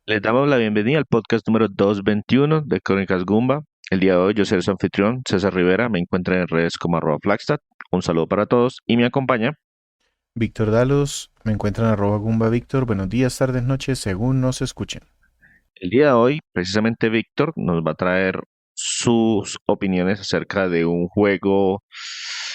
Les damos la bienvenida al podcast número 221 de Crónicas Gumba. El día de hoy yo soy su anfitrión, César Rivera, me encuentran en redes como @Flagstad. Un saludo para todos y me acompaña. Víctor Dalos, me encuentran @Gumba Víctor. Buenos días, tardes, noches, según nos escuchen. El día de hoy, precisamente Víctor nos va a traer sus opiniones acerca de un juego,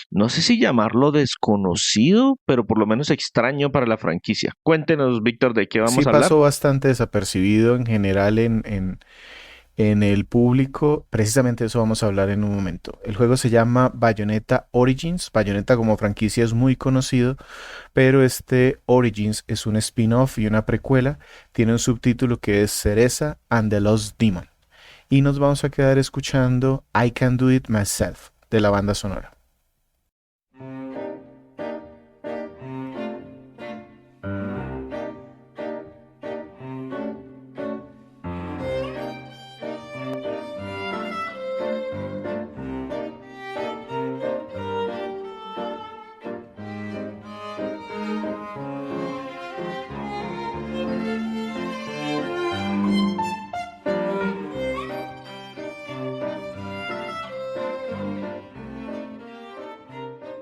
no sé si llamarlo desconocido, pero por lo menos extraño para la franquicia. Cuéntenos, Víctor, de qué Sí vamos a hablar. pasó bastante desapercibido en general en el público. Precisamente eso vamos a hablar en un momento. El juego se llama Bayonetta Origins. Bayonetta como franquicia es muy conocido, pero este Origins es un spin-off y una precuela. Tiene un subtítulo que es Cereza and the Lost Demon. Y nos vamos a quedar escuchando I Can Do It Myself de la banda sonora.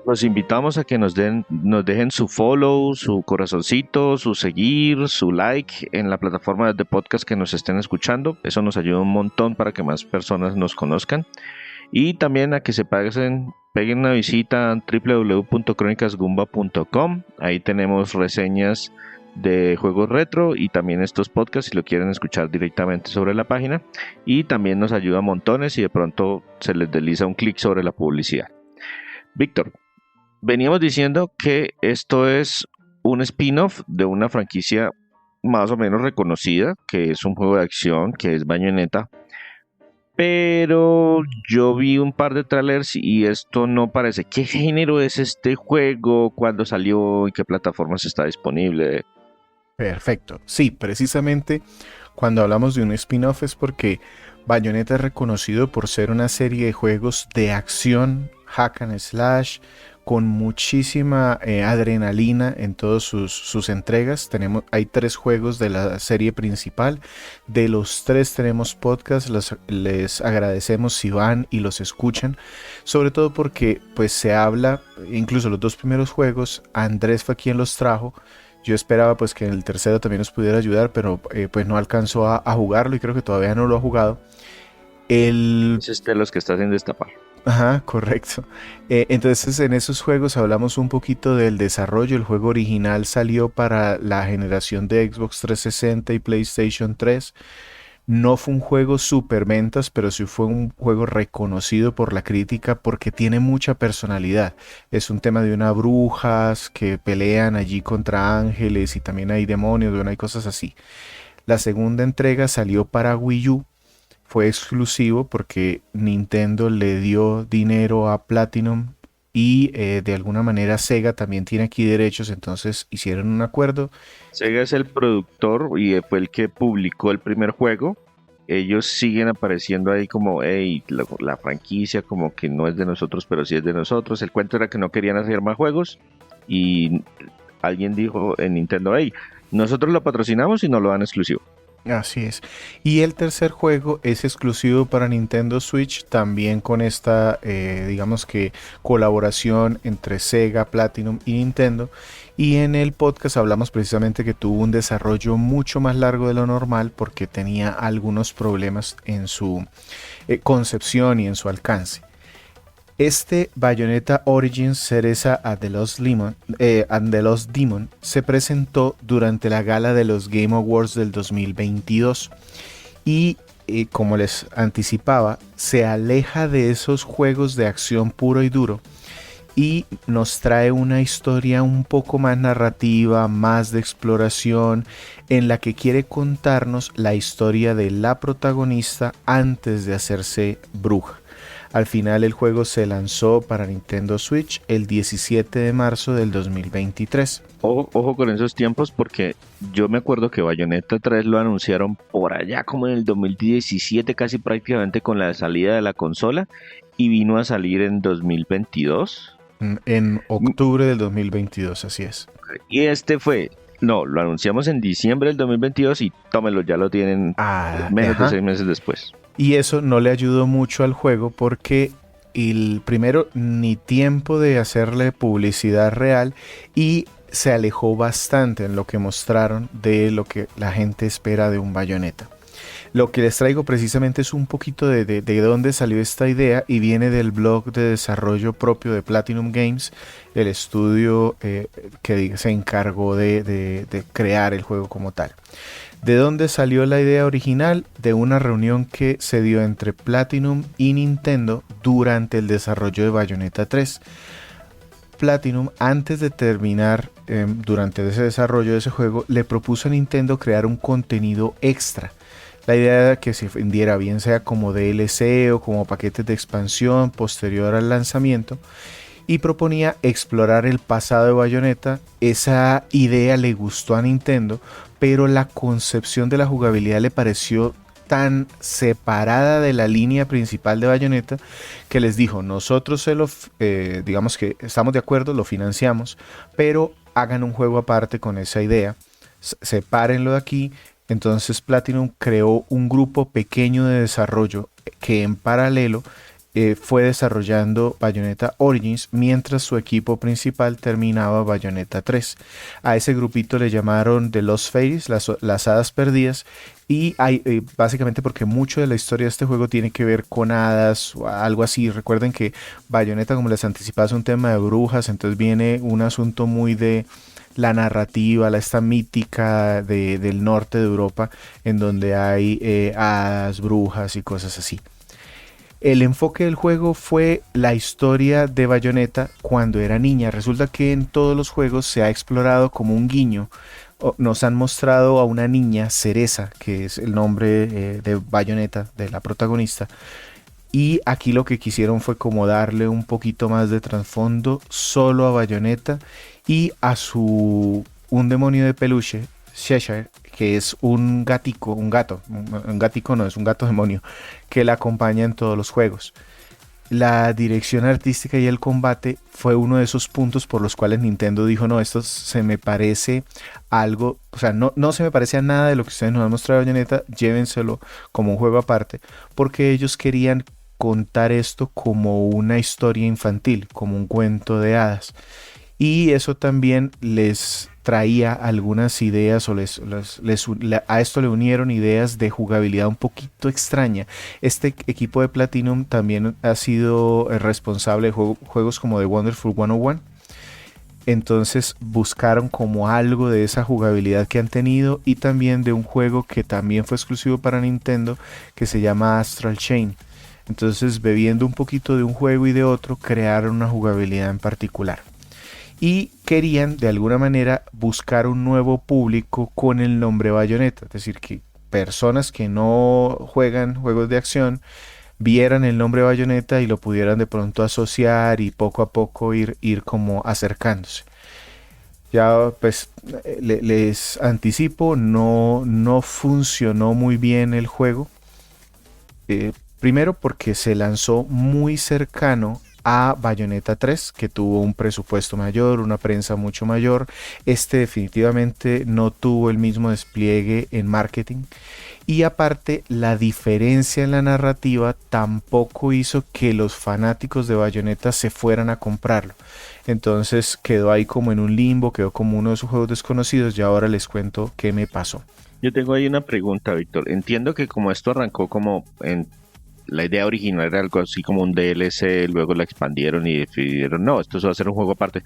Los invitamos a que nos dejen su follow, su corazoncito, su seguir, su like en la plataforma de podcast que nos estén escuchando. Eso nos ayuda un montón para que más personas nos conozcan. Y también a que peguen una visita a www.cronicasgumba.com. Ahí tenemos reseñas de juegos retro y también estos podcasts si lo quieren escuchar directamente sobre la página. Y también nos ayuda montones si de pronto se les desliza un clic sobre la publicidad. Víctor, veníamos diciendo que esto es un spin-off de una franquicia más o menos reconocida, que es un juego de acción, que es Bayonetta. Pero yo vi un par de trailers y esto no parece. ¿Qué género es este juego? ¿Cuándo salió? ¿En qué plataformas está disponible? Perfecto. Sí, precisamente cuando hablamos de un spin-off es porque Bayonetta es reconocido por ser una serie de juegos de acción, hack and slash, con muchísima adrenalina en todas sus entregas. Hay 3 juegos de la serie principal. De los 3 tenemos podcast. Les agradecemos si van y los escuchan. Sobre todo porque pues se habla, incluso los 2 primeros juegos, Andrés fue quien los trajo. Yo esperaba pues que en el tercero también nos pudiera ayudar, pero pues no alcanzó a jugarlo y creo que todavía no lo ha jugado. El... Es este los que está sin destapar. Ajá, correcto. Entonces en esos juegos hablamos un poquito del desarrollo. El juego original salió para la generación de Xbox 360 y PlayStation 3. No fue un juego super ventas, pero sí fue un juego reconocido por la crítica porque tiene mucha personalidad. Es un tema de unas brujas que pelean allí contra ángeles y también hay demonios, bueno, hay cosas así. La segunda entrega salió para Wii U, fue exclusivo porque Nintendo le dio dinero a Platinum y de alguna manera Sega también tiene aquí derechos, entonces hicieron un acuerdo. Sega es el productor y fue el que publicó el primer juego. Ellos siguen apareciendo ahí como, hey, la franquicia como que no es de nosotros, pero sí es de nosotros. El cuento era que no querían hacer más juegos y alguien dijo en Nintendo, hey, nosotros lo patrocinamos y nos lo dan exclusivo. Así es. Y el tercer juego es exclusivo para Nintendo Switch, también con esta, digamos que, colaboración entre Sega, Platinum y Nintendo. Y en el podcast hablamos precisamente que tuvo un desarrollo mucho más largo de lo normal porque tenía algunos problemas en su concepción y en su alcance. Este Bayonetta Origins Cereza and the Lost Demon se presentó durante la gala de los Game Awards del 2022 y como les anticipaba, se aleja de esos juegos de acción puro y duro y nos trae una historia un poco más narrativa, más de exploración, en la que quiere contarnos la historia de la protagonista antes de hacerse bruja. Al final el juego se lanzó para Nintendo Switch el 17 de marzo del 2023. Ojo, ojo con esos tiempos porque yo me acuerdo que Bayonetta 3 lo anunciaron por allá como en el 2017, casi prácticamente con la salida de la consola, y vino a salir en 2022. En octubre del 2022, así es. Y este fue No, lo anunciamos en diciembre del 2022 y tómelo, ya lo tienen menos de 6 meses después. Y eso no le ayudó mucho al juego porque el primero ni tiempo de hacerle publicidad real y se alejó bastante en lo que mostraron de lo que la gente espera de un Bayonetta. Lo que les traigo precisamente es un poquito de dónde salió esta idea y viene del blog de desarrollo propio de Platinum Games, el estudio que se encargó de crear el juego como tal. ¿De dónde salió la idea original? De una reunión que se dio entre Platinum y Nintendo durante el desarrollo de Bayonetta 3. Platinum, antes de terminar durante ese desarrollo de ese juego, le propuso a Nintendo crear un contenido extra. La idea era que se vendiera bien sea como DLC o como paquetes de expansión posterior al lanzamiento y proponía explorar el pasado de Bayonetta. Esa idea le gustó a Nintendo, pero la concepción de la jugabilidad le pareció tan separada de la línea principal de Bayonetta que les dijo, nosotros digamos que estamos de acuerdo, lo financiamos, pero hagan un juego aparte con esa idea, sepárenlo de aquí. Entonces Platinum creó un grupo pequeño de desarrollo que en paralelo fue desarrollando Bayonetta Origins mientras su equipo principal terminaba Bayonetta 3. A ese grupito le llamaron The Lost Fairies, las hadas perdidas, y básicamente porque mucho de la historia de este juego tiene que ver con hadas o algo así. Recuerden que Bayonetta, como les anticipaba, es un tema de brujas, entonces viene un asunto muy de la narrativa, esta mítica del norte de Europa, en donde hay hadas, brujas y cosas así. El enfoque del juego fue la historia de Bayonetta cuando era niña. Resulta que en todos los juegos se ha explorado como un guiño. Nos han mostrado a una niña, Cereza, que es el nombre de Bayonetta, de la protagonista. Y aquí lo que quisieron fue como darle un poquito más de trasfondo solo a Bayonetta y a un demonio de peluche, Cheshire, que es un gato no, es un gato demonio, que la acompaña en todos los juegos. La dirección artística y el combate fue uno de esos puntos por los cuales Nintendo dijo, no, esto se me parece algo, o sea, no se me parece a nada de lo que ustedes nos han mostrado, Bayonetta, llévenselo como un juego aparte, porque ellos querían contar esto como una historia infantil, como un cuento de hadas. Y eso también les traía algunas ideas o a esto le unieron ideas de jugabilidad un poquito extraña. Este equipo de Platinum también ha sido responsable de juegos como The Wonderful 101. Entonces buscaron como algo de esa jugabilidad que han tenido y también de un juego que también fue exclusivo para Nintendo que se llama Astral Chain. Entonces, bebiendo un poquito de un juego y de otro, crearon una jugabilidad en particular. Y querían, de alguna manera, buscar un nuevo público con el nombre Bayonetta. Es decir, que personas que no juegan juegos de acción vieran el nombre Bayonetta y lo pudieran de pronto asociar y poco a poco ir como acercándose. Ya pues les anticipo, no funcionó muy bien el juego. Primero porque se lanzó muy cercano a Bayonetta 3, que tuvo un presupuesto mayor, una prensa mucho mayor. Este definitivamente no tuvo el mismo despliegue en marketing. Y aparte, la diferencia en la narrativa tampoco hizo que los fanáticos de Bayonetta se fueran a comprarlo. Entonces quedó ahí como en un limbo, quedó como uno de esos juegos desconocidos y ahora les cuento qué me pasó. Yo tengo ahí una pregunta, Víctor. Entiendo que como esto arrancó como en la idea original era algo así como un DLC, luego la expandieron y decidieron, no, esto se va a ser un juego aparte.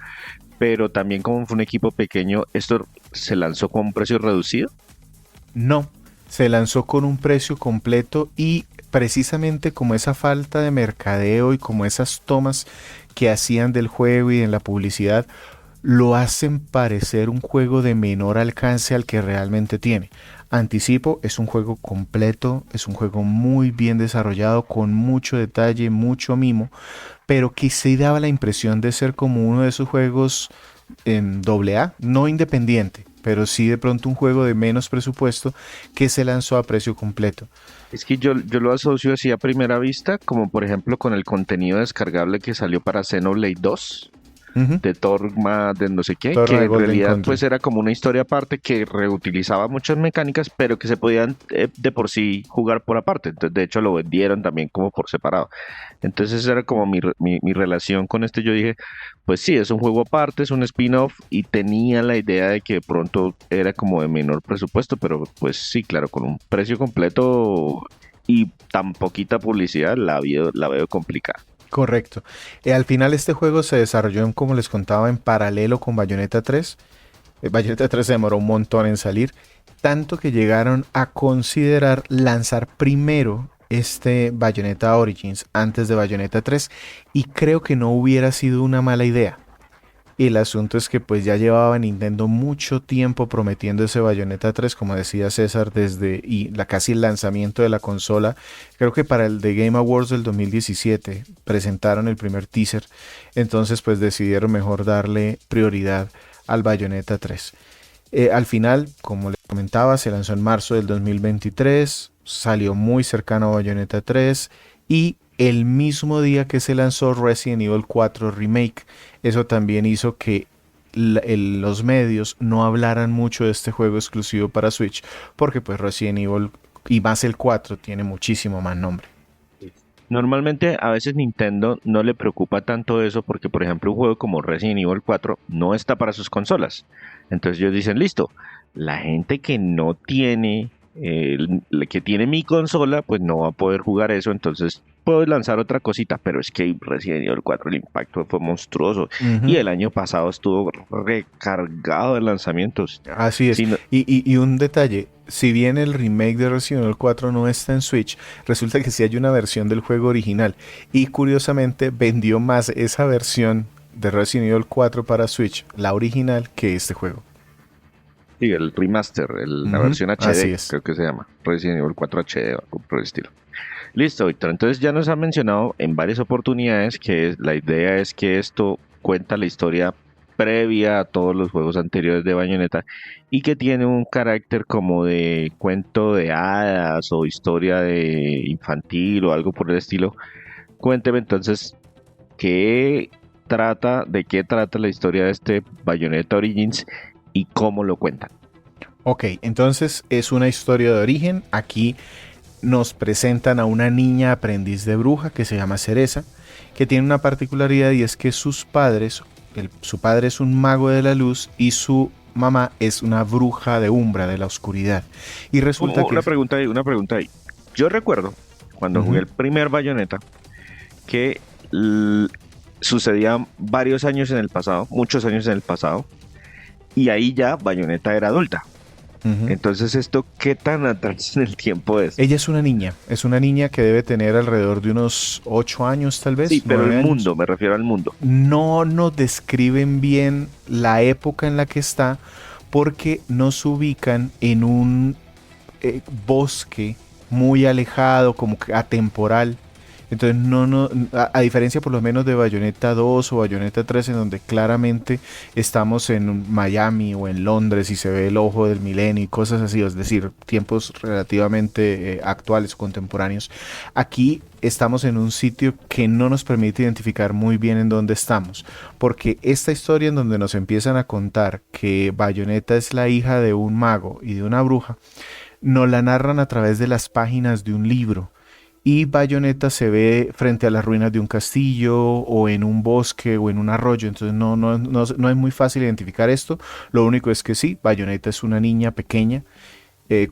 Pero también como fue un equipo pequeño, ¿esto se lanzó con un precio reducido? No, se lanzó con un precio completo y precisamente como esa falta de mercadeo y como esas tomas que hacían del juego y en la publicidad, lo hacen parecer un juego de menor alcance al que realmente tiene. Anticipo, es un juego completo, es un juego muy bien desarrollado, con mucho detalle, mucho mimo, pero que se daba la impresión de ser como uno de esos juegos en AA, no independiente, pero sí de pronto un juego de menos presupuesto que se lanzó a precio completo. Es que yo lo asocio así a primera vista, como por ejemplo con el contenido descargable que salió para Xenoblade 2. Ujú. de Torma, de no sé qué, Torna que de en Golden realidad Country. pues era como una historia aparte que reutilizaba muchas mecánicas, pero que se podían de por sí jugar por aparte. Entonces, de hecho, lo vendieron también como por separado. Entonces, esa era como mi relación con este. Yo dije, pues sí, es un juego aparte, es un spin-off y tenía la idea de que de pronto era como de menor presupuesto, pero pues sí, claro, con un precio completo y tan poquita publicidad la veo complicada. Correcto. Al final este juego se desarrolló, como les contaba, en paralelo con Bayonetta 3. Bayonetta 3 se demoró un montón en salir, tanto que llegaron a considerar lanzar primero este Bayonetta Origins antes de Bayonetta 3 y creo que no hubiera sido una mala idea. El asunto es que pues ya llevaba Nintendo mucho tiempo prometiendo ese Bayonetta 3, como decía César, desde casi el lanzamiento de la consola. Creo que para el The Game Awards del 2017 presentaron el primer teaser, entonces pues decidieron mejor darle prioridad al Bayonetta 3. Al final, como les comentaba, se lanzó en marzo del 2023, salió muy cercano a Bayonetta 3 y el mismo día que se lanzó Resident Evil 4 Remake. Eso también hizo que los medios no hablaran mucho de este juego exclusivo para Switch, porque pues Resident Evil y más el 4 tiene muchísimo más nombre. Normalmente a veces Nintendo no le preocupa tanto eso porque, por ejemplo, un juego como Resident Evil 4 no está para sus consolas. Entonces ellos dicen, listo, la gente que no tiene, que tiene mi consola, pues no va a poder jugar eso, entonces puedo lanzar otra cosita, pero es que Resident Evil 4 el impacto fue monstruoso y Ujú. el año pasado estuvo recargado de lanzamientos. Así es. Sí, Y un detalle, si bien el remake de Resident Evil 4 no está en Switch, resulta que sí hay una versión del juego original. Y curiosamente vendió más esa versión de Resident Evil 4 para Switch, la original, que este juego. sí, el remaster, la Ujú. versión Así HD, es. creo que se llama, Resident Evil 4 HD o algo por el estilo. Listo, Víctor. Entonces ya nos ha mencionado en varias oportunidades que la idea es que esto cuenta la historia previa a todos los juegos anteriores de Bayonetta y que tiene un carácter como de cuento de hadas o historia de infantil o algo por el estilo. Cuénteme entonces de qué trata la historia de este Bayonetta Origins y cómo lo cuentan. Ok, entonces es una historia de origen. Aquí nos presentan a una niña aprendiz de bruja que se llama Cereza, que tiene una particularidad y es que sus padres, su padre es un mago de la luz y su mamá es una bruja de umbra, de la oscuridad. Y resulta que... Una pregunta ahí. Yo recuerdo cuando jugué Ujú. el primer Bayonetta que l- sucedía varios años en el pasado, muchos años en el pasado, y ahí ya Bayonetta era adulta. Ujú. Entonces, ¿esto qué tan atrás en el tiempo es? Ella es una niña que debe tener alrededor de unos 8 años, tal Sí, vez, pero el 9 años. mundo, me refiero al mundo. No nos describen bien la época en la que está porque nos ubican en un bosque muy alejado, como que atemporal. Entonces, a diferencia por lo menos de Bayonetta 2 o Bayonetta 3, en donde claramente estamos en Miami o en Londres y se ve el ojo del milenio y cosas así, es decir, tiempos relativamente actuales, contemporáneos. Aquí estamos en un sitio que no nos permite identificar muy bien en dónde estamos, porque esta historia en donde nos empiezan a contar que Bayonetta es la hija de un mago y de una bruja, nos la narran a través de las páginas de un libro. Y Bayonetta se ve frente a las ruinas de un castillo o en un bosque o en un arroyo. Entonces no es muy fácil identificar esto. Lo único es que sí, Bayonetta es una niña pequeña,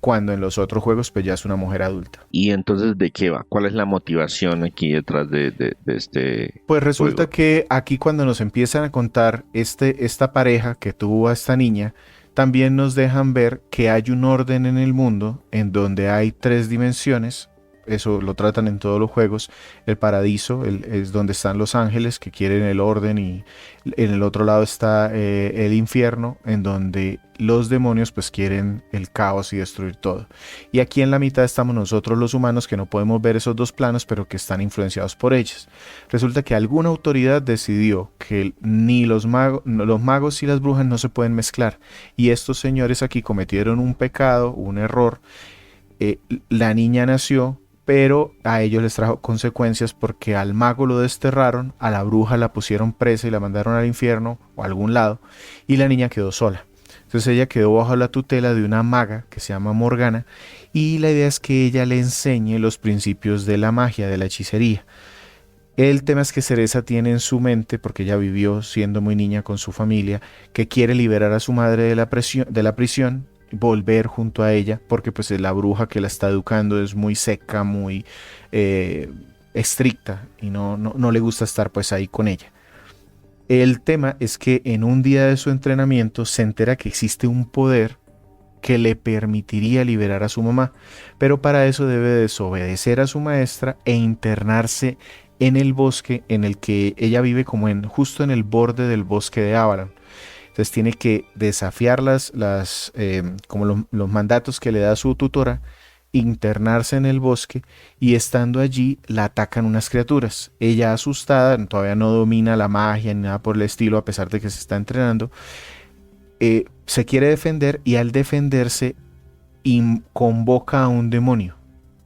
cuando en los otros juegos pues ya es una mujer adulta. ¿Y entonces de qué va? ¿Cuál es la motivación aquí detrás de este Pues resulta juego? que aquí cuando nos empiezan a contar esta pareja que tuvo a esta niña, también nos dejan ver que hay un orden en el mundo en donde hay 3 dimensiones. Eso lo tratan en todos los juegos. El paraíso es donde están los ángeles que quieren el orden, y en el otro lado está el infierno, en donde los demonios pues quieren el caos y destruir todo. Y aquí en la mitad estamos nosotros los humanos, que no podemos ver esos dos planos, pero que están influenciados por ellos. Resulta que alguna autoridad decidió que ni los magos y las brujas no se pueden mezclar, y estos señores aquí cometieron un pecado, un error. La niña nació pero a ellos les trajo consecuencias porque al mago lo desterraron, a la bruja la pusieron presa y la mandaron al infierno o a algún lado, y la niña quedó sola. Entonces ella quedó bajo la tutela de una maga que se llama Morgana, y la idea es que ella le enseñe los principios de la magia, de la hechicería. El tema es que Cereza tiene en su mente, porque ella vivió siendo muy niña con su familia, que quiere liberar a su madre de la prisión, volver junto a ella, porque pues la bruja que la está educando es muy seca, muy eh, estricta, y no le gusta estar pues ahí con ella. El tema es que en un día de su entrenamiento se entera que existe un poder que le permitiría liberar a su mamá, pero para eso debe desobedecer a su maestra e internarse en el bosque en el que ella vive, como justo en el borde del bosque de Avalon. Entonces tiene que desafiar como los mandatos que le da su tutora, internarse en el bosque, y estando allí la atacan unas criaturas. Ella, asustada, todavía no domina la magia ni nada por el estilo, a pesar de que se está entrenando, se quiere defender, y al defenderse convoca a un demonio.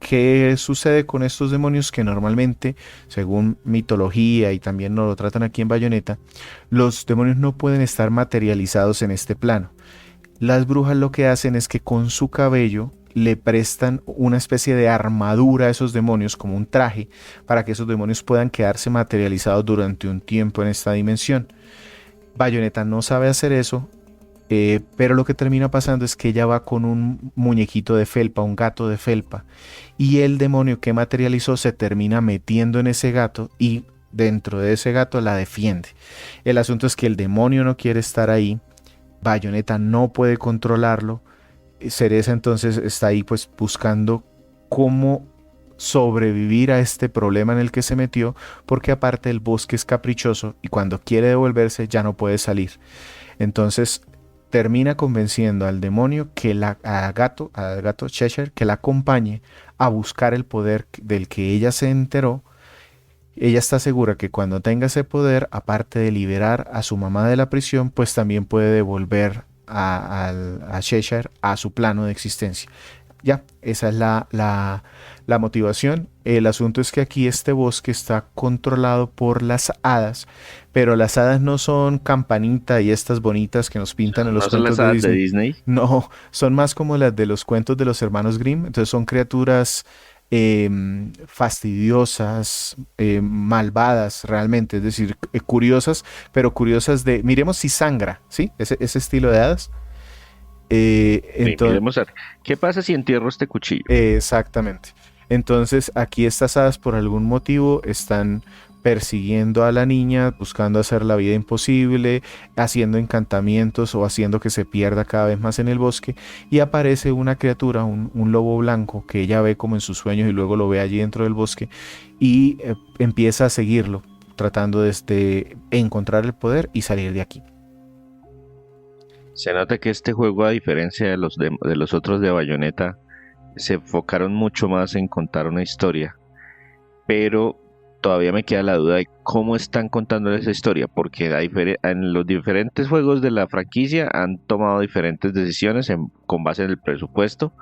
¿Qué sucede con estos demonios? Que normalmente, según mitología y también nos lo tratan aquí en Bayonetta, los demonios no pueden estar materializados en este plano. Las brujas lo que hacen es que con su cabello le prestan una especie de armadura a esos demonios, como un traje, para que esos demonios puedan quedarse materializados durante un tiempo en esta dimensión. Bayonetta no sabe hacer eso, pero lo que termina pasando es que ella va con un muñequito de felpa, un gato de felpa, y el demonio que materializó se termina metiendo en ese gato y dentro de ese gato la defiende. El asunto es que el demonio no quiere estar ahí, Bayonetta no puede controlarlo, Cereza entonces está ahí pues buscando cómo sobrevivir a este problema en el que se metió, porque aparte el bosque es caprichoso y cuando quiere devolverse ya no puede salir. Entonces termina convenciendo al demonio al gato Cheshire, que la acompañe a buscar el poder del que ella se enteró. Ella está segura que cuando tenga ese poder, aparte de liberar a su mamá de la prisión, pues también puede devolver a Cheshire a su plano de existencia. Ya, esa es la motivación. El asunto es que aquí este bosque está controlado por las hadas, pero las hadas no son Campanita y estas bonitas que nos pintan en los ¿No son cuentos las de hadas de Disney. Disney? No, son más como las de los cuentos de los hermanos Grimm. Entonces son criaturas fastidiosas, malvadas realmente, es decir, curiosas, pero curiosas miremos si sangra, ¿sí? Ese estilo de hadas. Sí, Entonces, miremos a ver. ¿Qué pasa si entierro este cuchillo? exactamente. Entonces, aquí estas hadas por algún motivo están persiguiendo a la niña, buscando hacer la vida imposible, haciendo encantamientos o haciendo que se pierda cada vez más en el bosque, y aparece una criatura, un lobo blanco, que ella ve como en sus sueños y luego lo ve allí dentro del bosque, y empieza a seguirlo, tratando de encontrar el poder y salir de aquí. Se nota que este juego, a diferencia de los otros de Bayonetta, se enfocaron mucho más en contar una historia, pero todavía me queda la duda de cómo están contando esa historia, porque en los diferentes juegos de la franquicia han tomado diferentes decisiones con base en el presupuesto.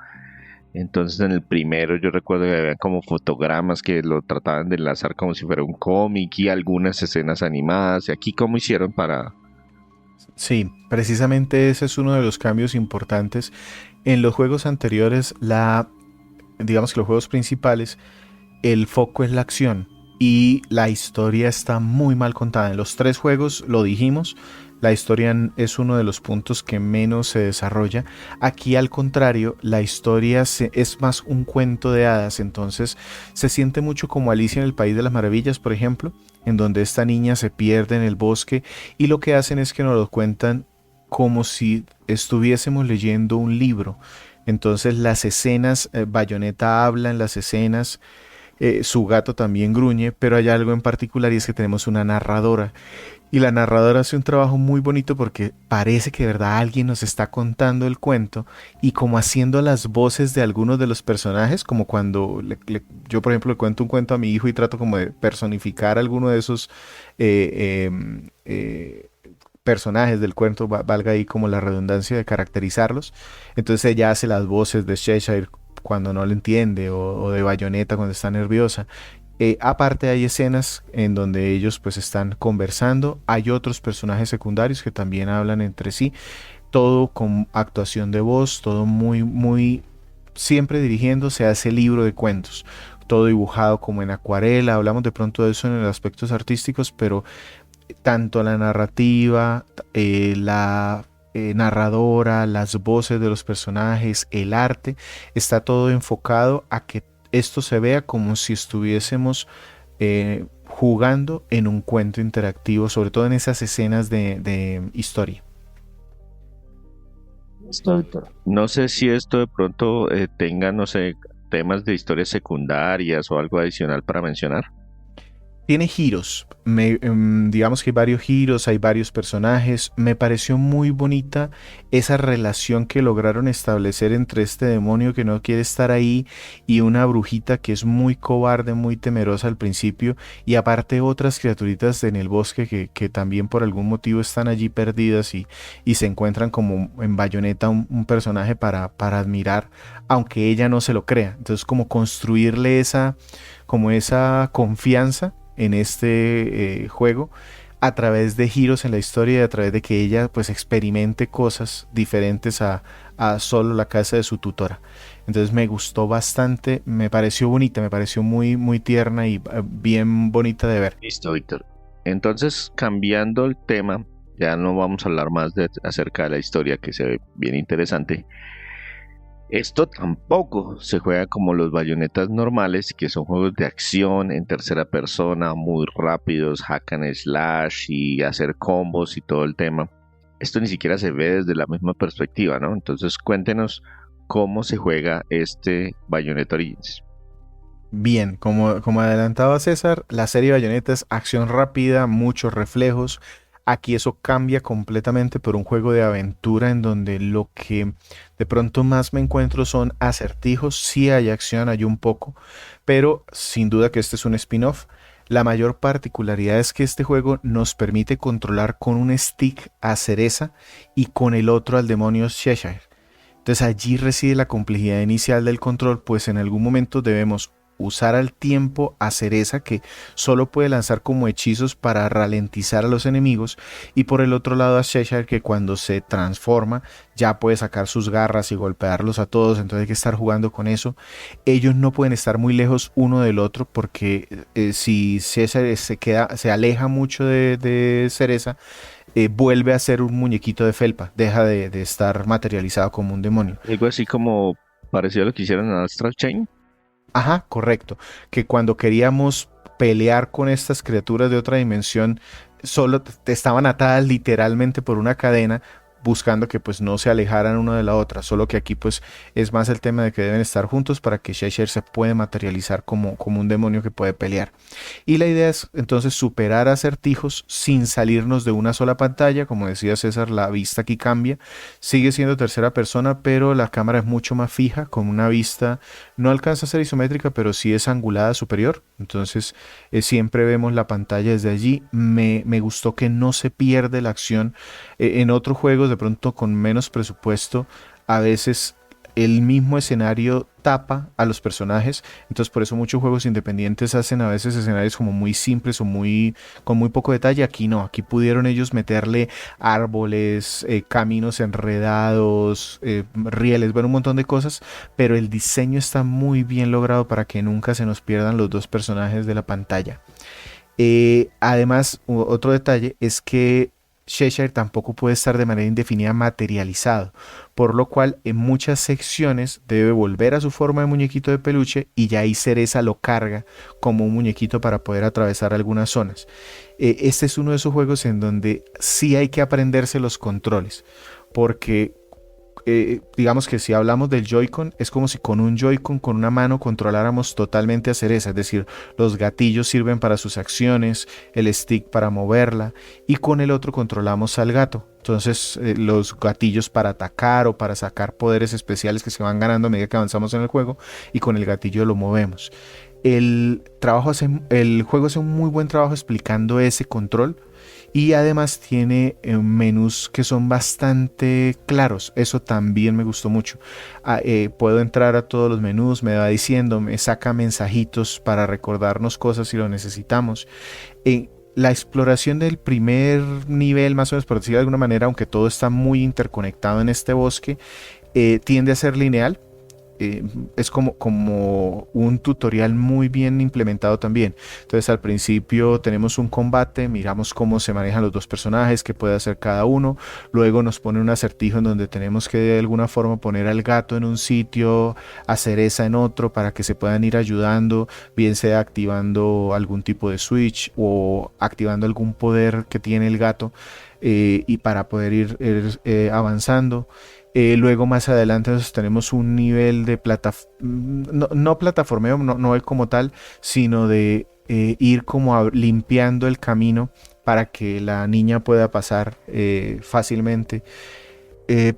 Entonces en el primero yo recuerdo que había como fotogramas que lo trataban de enlazar como si fuera un cómic y algunas escenas animadas. ¿Y aquí cómo hicieron para...? Sí, precisamente ese es uno de los cambios importantes. En los juegos anteriores, digamos que los juegos principales, el foco es la acción y la historia está muy mal contada. En los tres juegos, lo dijimos, la historia es uno de los puntos que menos se desarrolla. Aquí, al contrario, la historia es más un cuento de hadas, entonces se siente mucho como Alicia en el País de las Maravillas, por ejemplo, en donde esta niña se pierde en el bosque y lo que hacen es que nos lo cuentan como si estuviésemos leyendo un libro. Entonces las escenas, Bayonetta habla en las escenas, su gato también gruñe, pero hay algo en particular y es que tenemos una narradora. Y la narradora hace un trabajo muy bonito porque parece que de verdad alguien nos está contando el cuento y como haciendo las voces de algunos de los personajes, como cuando yo por ejemplo le cuento un cuento a mi hijo y trato como de personificar alguno de esos eh, personajes del cuento, valga ahí como la redundancia de caracterizarlos. Entonces ella hace las voces de Cheshire cuando no lo entiende, o de Bayonetta cuando está nerviosa. Aparte hay escenas en donde ellos pues están conversando, hay otros personajes secundarios que también hablan entre sí, todo con actuación de voz, todo muy, muy, siempre dirigiéndose a ese libro de cuentos, todo dibujado como en acuarela, hablamos de pronto de eso en los aspectos artísticos, pero tanto la narrativa, la narradora, las voces de los personajes, el arte, está todo enfocado a que esto se vea como si estuviésemos jugando en un cuento interactivo, sobre todo en esas escenas de historia. Listo, Víctor. No sé si esto de pronto tenga, no sé, temas de historias secundarias o algo adicional para mencionar. Tiene giros, digamos que hay varios giros, hay varios personajes. Me pareció muy bonita esa relación que lograron establecer entre este demonio que no quiere estar ahí y una brujita que es muy cobarde, muy temerosa al principio, y aparte otras criaturitas en el bosque que también por algún motivo están allí perdidas y se encuentran como en Bayonetta un personaje para admirar, aunque ella no se lo crea. Entonces como construirle como esa confianza en este juego a través de giros en la historia y a través de que ella pues experimente cosas diferentes a solo la casa de su tutora. Entonces me gustó bastante, me pareció bonita, me pareció muy, muy tierna y bien bonita de ver. Listo, Víctor. Entonces, cambiando el tema, ya no vamos a hablar más acerca de la historia que se ve bien interesante. Esto tampoco se juega como los bayonetas normales, que son juegos de acción en tercera persona, muy rápidos, hack and slash y hacer combos y todo el tema. Esto ni siquiera se ve desde la misma perspectiva, ¿no? Entonces cuéntenos cómo se juega este Bayonetta Origins. Bien, como adelantaba César, la serie Bayonetta es acción rápida, muchos reflejos. Aquí eso cambia completamente por un juego de aventura en donde lo que de pronto más me encuentro son acertijos. Sí hay acción, hay un poco, pero sin duda que este es un spin-off. La mayor particularidad es que este juego nos permite controlar con un stick a Cereza y con el otro al demonio Cheshire. Entonces allí reside la complejidad inicial del control, pues en algún momento debemos usar al tiempo a Cereza, que solo puede lanzar como hechizos para ralentizar a los enemigos, y por el otro lado a Cheshire, que cuando se transforma ya puede sacar sus garras y golpearlos a todos. Entonces hay que estar jugando con eso. Ellos no pueden estar muy lejos uno del otro, porque si Cheshire se aleja mucho de Cereza, vuelve a ser un muñequito de felpa, deja de estar materializado como un demonio. Algo así como parecido a lo que hicieron en Astral Chain. Ajá, correcto. Que cuando queríamos pelear con estas criaturas de otra dimensión, solo estaban atadas literalmente por una cadena, buscando que pues no se alejaran una de la otra. Solo que aquí pues es más el tema de que deben estar juntos para que Cheshire se pueda materializar como un demonio que puede pelear. Y la idea es entonces superar acertijos sin salirnos de una sola pantalla. Como decía César, la vista aquí cambia. Sigue siendo tercera persona, pero la cámara es mucho más fija, con una vista, no alcanza a ser isométrica, pero sí es angulada superior. Entonces siempre vemos la pantalla desde allí. Me gustó que no se pierde la acción. En otros juegos, de pronto con menos presupuesto, a veces el mismo escenario tapa a los personajes. Entonces por eso muchos juegos independientes hacen a veces escenarios como muy simples o con muy poco detalle. Aquí no, aquí pudieron ellos meterle árboles, caminos enredados, rieles, bueno, un montón de cosas, pero el diseño está muy bien logrado para que nunca se nos pierdan los dos personajes de la pantalla. Además, otro detalle es que Cheshire tampoco puede estar de manera indefinida materializado, por lo cual en muchas secciones debe volver a su forma de muñequito de peluche y ya ahí Cereza lo carga como un muñequito para poder atravesar algunas zonas. Este es uno de esos juegos en donde sí hay que aprenderse los controles, porque digamos que si hablamos del Joy-Con, es como si con un Joy-Con, con una mano, controláramos totalmente a Cereza. Es decir, los gatillos sirven para sus acciones, el stick para moverla, y con el otro controlamos al gato. Entonces, los gatillos para atacar o para sacar poderes especiales que se van ganando a medida que avanzamos en el juego, y con el gatillo lo movemos. El juego hace un muy buen trabajo explicando ese control y además tiene menús que son bastante claros. Eso también me gustó mucho. Puedo entrar a todos los menús, me va diciendo, me saca mensajitos para recordarnos cosas si lo necesitamos. La exploración del primer nivel, más o menos por decirlo de alguna manera, aunque todo está muy interconectado en este bosque, tiende a ser lineal. Es como un tutorial muy bien implementado también. Entonces al principio tenemos un combate, miramos cómo se manejan los dos personajes, qué puede hacer cada uno, luego nos pone un acertijo en donde tenemos que de alguna forma poner al gato en un sitio, a Cereza en otro, para que se puedan ir ayudando, bien sea activando algún tipo de switch o activando algún poder que tiene el gato, y para poder ir avanzando. Luego más adelante tenemos un nivel de no plataformeo, no es como tal, sino de ir como limpiando el camino para que la niña pueda pasar fácilmente.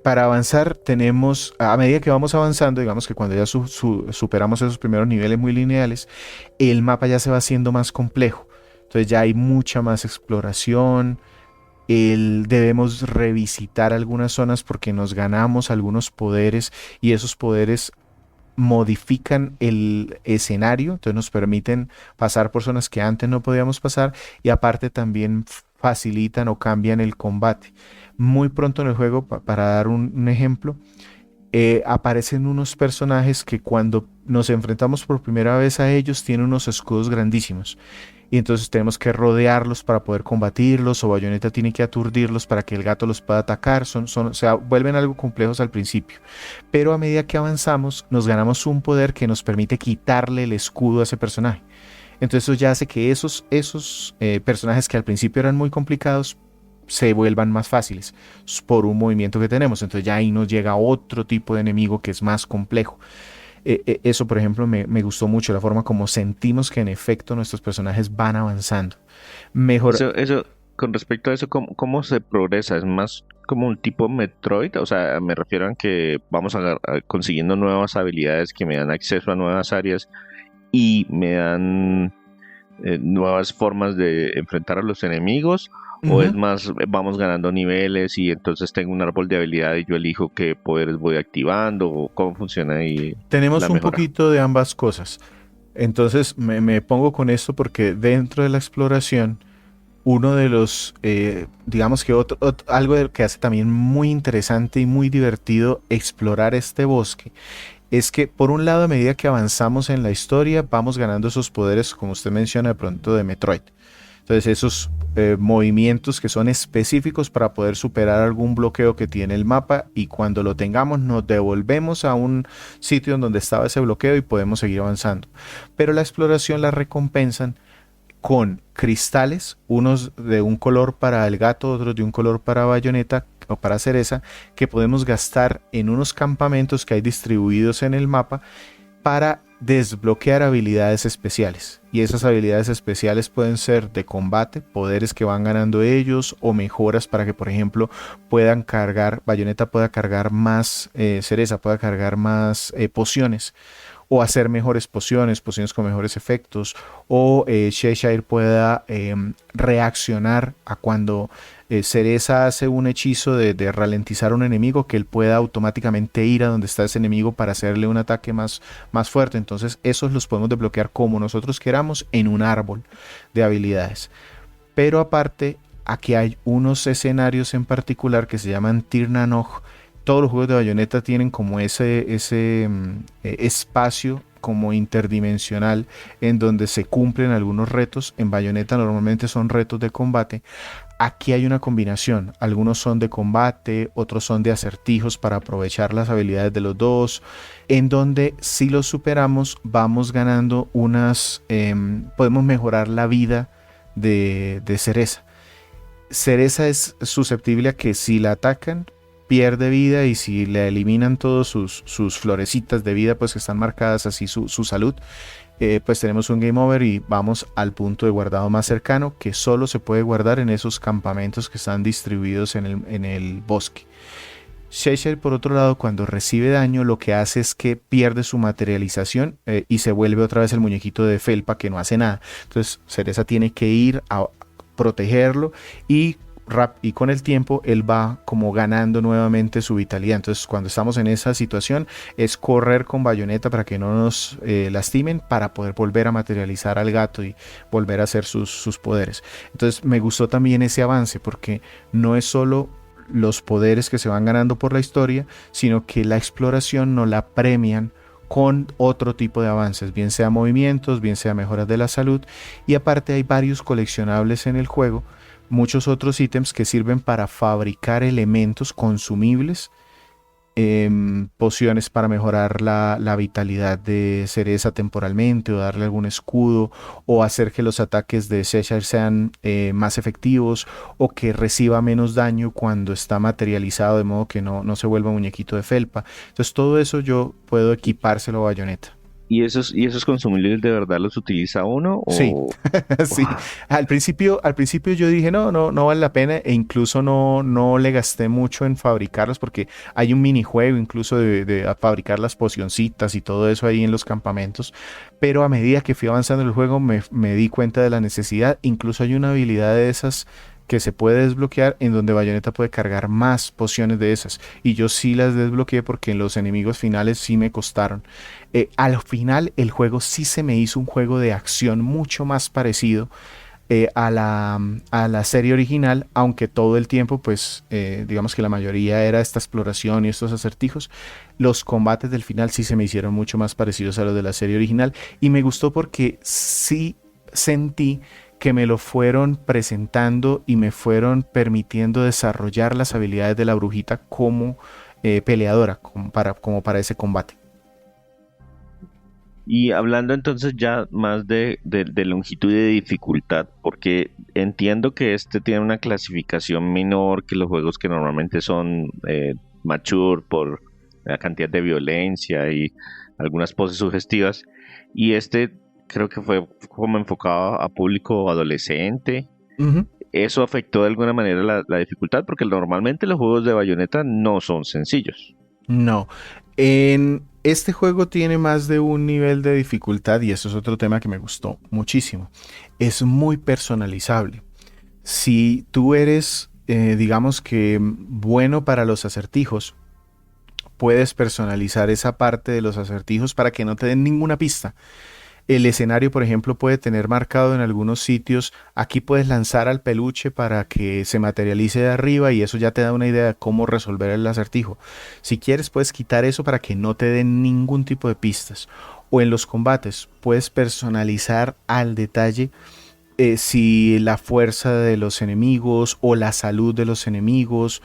Para avanzar tenemos, a medida que vamos avanzando, digamos que cuando ya superamos esos primeros niveles muy lineales, el mapa ya se va haciendo más complejo. Entonces ya hay mucha más exploración. Debemos revisitar algunas zonas porque nos ganamos algunos poderes y esos poderes modifican el escenario, entonces nos permiten pasar por zonas que antes no podíamos pasar y aparte también facilitan o cambian el combate. Muy pronto en el juego, para dar un ejemplo, aparecen unos personajes que cuando nos enfrentamos por primera vez a ellos tienen unos escudos grandísimos y entonces tenemos que rodearlos para poder combatirlos, o Bayonetta tiene que aturdirlos para que el gato los pueda atacar. O sea, vuelven algo complejos al principio, pero a medida que avanzamos nos ganamos un poder que nos permite quitarle el escudo a ese personaje. Entonces eso ya hace que esos personajes que al principio eran muy complicados se vuelvan más fáciles por un movimiento que tenemos. Entonces ya ahí nos llega otro tipo de enemigo que es más complejo. Eso, por ejemplo, me gustó mucho, la forma como sentimos que en efecto nuestros personajes van avanzando. Mejor. Con respecto a eso, ¿cómo se progresa? ¿Es más como un tipo Metroid? O sea, me refiero a que vamos consiguiendo nuevas habilidades que me dan acceso a nuevas áreas y me dan nuevas formas de enfrentar a los enemigos. ¿O es más, vamos ganando niveles y entonces tengo un árbol de habilidad y yo elijo qué poderes voy activando? ¿O cómo funciona ahí? Tenemos un poquito de ambas cosas. Entonces me pongo con esto porque dentro de la exploración, uno de los, digamos que algo que hace también muy interesante y muy divertido explorar este bosque, es que por un lado, a medida que avanzamos en la historia, vamos ganando esos poderes, como usted menciona de pronto, de Metroid. Entonces esos movimientos que son específicos para poder superar algún bloqueo que tiene el mapa, y cuando lo tengamos nos devolvemos a un sitio en donde estaba ese bloqueo y podemos seguir avanzando. Pero la exploración la recompensan con cristales, unos de un color para el gato, otros de un color para Bayonetta o para Cereza, que podemos gastar en unos campamentos que hay distribuidos en el mapa para desbloquear habilidades especiales. Y esas habilidades especiales pueden ser de combate, poderes que van ganando ellos, o mejoras para que, por ejemplo, puedan cargar, Bayonetta pueda cargar más, Cereza pueda cargar más pociones, o hacer mejores pociones con mejores efectos, o Cheshire pueda reaccionar a cuando Cereza hace un hechizo de ralentizar a un enemigo, que él pueda automáticamente ir a donde está ese enemigo para hacerle un ataque más fuerte. Entonces esos los podemos desbloquear como nosotros queramos en un árbol de habilidades. Pero aparte, aquí hay unos escenarios en particular que se llaman Tir na Nog. Todos los juegos de Bayonetta tienen como ese espacio como interdimensional en donde se cumplen algunos retos. En Bayonetta normalmente son retos de combate. Aquí hay una combinación, algunos son de combate, otros son de acertijos para aprovechar las habilidades de los dos, en donde si los superamos vamos ganando podemos mejorar la vida de Cereza. Cereza es susceptible a que si la atacan pierde vida, y si le eliminan todos sus florecitas de vida, pues que están marcadas así su salud, pues tenemos un game over y vamos al punto de guardado más cercano, que solo se puede guardar en esos campamentos que están distribuidos en el bosque. Cheshire, por otro lado, cuando recibe daño, lo que hace es que pierde su materialización y se vuelve otra vez el muñequito de felpa que no hace nada. Entonces Cereza tiene que ir protegerlo y y con el tiempo él va como ganando nuevamente su vitalidad. Entonces cuando estamos en esa situación es correr con Bayonetta para que no nos lastimen, para poder volver a materializar al gato y volver a hacer sus poderes. Entonces me gustó también ese avance porque no es solo los poderes que se van ganando por la historia, sino que la exploración no la premian con otro tipo de avances, bien sea movimientos, bien sea mejoras de la salud, y aparte hay varios coleccionables en el juego, muchos otros ítems que sirven para fabricar elementos consumibles, pociones para mejorar la vitalidad de Cereza temporalmente o darle algún escudo o hacer que los ataques de Cheshire sean más efectivos o que reciba menos daño cuando está materializado de modo que no se vuelva muñequito de felpa. Entonces todo eso yo puedo equipárselo a Bayonetta. Y esos consumibles de verdad los utiliza uno Sí, o... sí. Wow. Al principio yo dije no vale la pena e incluso no le gasté mucho en fabricarlos porque hay un minijuego incluso de fabricar las pocioncitas y todo eso ahí en los campamentos, pero a medida que fui avanzando en el juego me di cuenta de la necesidad. Incluso hay una habilidad de esas que se puede desbloquear en donde Bayonetta puede cargar más pociones de esas y yo sí las desbloqueé porque los enemigos finales sí me costaron. Al final el juego sí se me hizo un juego de acción mucho más parecido a la serie original, aunque todo el tiempo, pues, digamos que la mayoría era esta exploración y estos acertijos. Los combates del final sí se me hicieron mucho más parecidos a los de la serie original y me gustó porque sí sentí que me lo fueron presentando y me fueron permitiendo desarrollar las habilidades de la brujita como peleadora, como para ese combate. Y hablando entonces ya más de longitud y de dificultad, porque entiendo que este tiene una clasificación menor que los juegos que normalmente son mature por la cantidad de violencia y algunas poses sugestivas, y este creo que fue como enfocado a público adolescente. Ujú. ¿Eso afectó de alguna manera la dificultad? Porque normalmente los juegos de Bayonetta no son sencillos. No. En este juego tiene más de un nivel de dificultad y eso es otro tema que me gustó muchísimo. Es muy personalizable. Si tú eres, digamos que bueno para los acertijos, puedes personalizar esa parte de los acertijos para que no te den ninguna pista. El escenario, por ejemplo, puede tener marcado en algunos sitios, aquí puedes lanzar al peluche para que se materialice de arriba y eso ya te da una idea de cómo resolver el acertijo. Si quieres, puedes quitar eso para que no te den ningún tipo de pistas. O en los combates, puedes personalizar al detalle si la fuerza de los enemigos o la salud de los enemigos,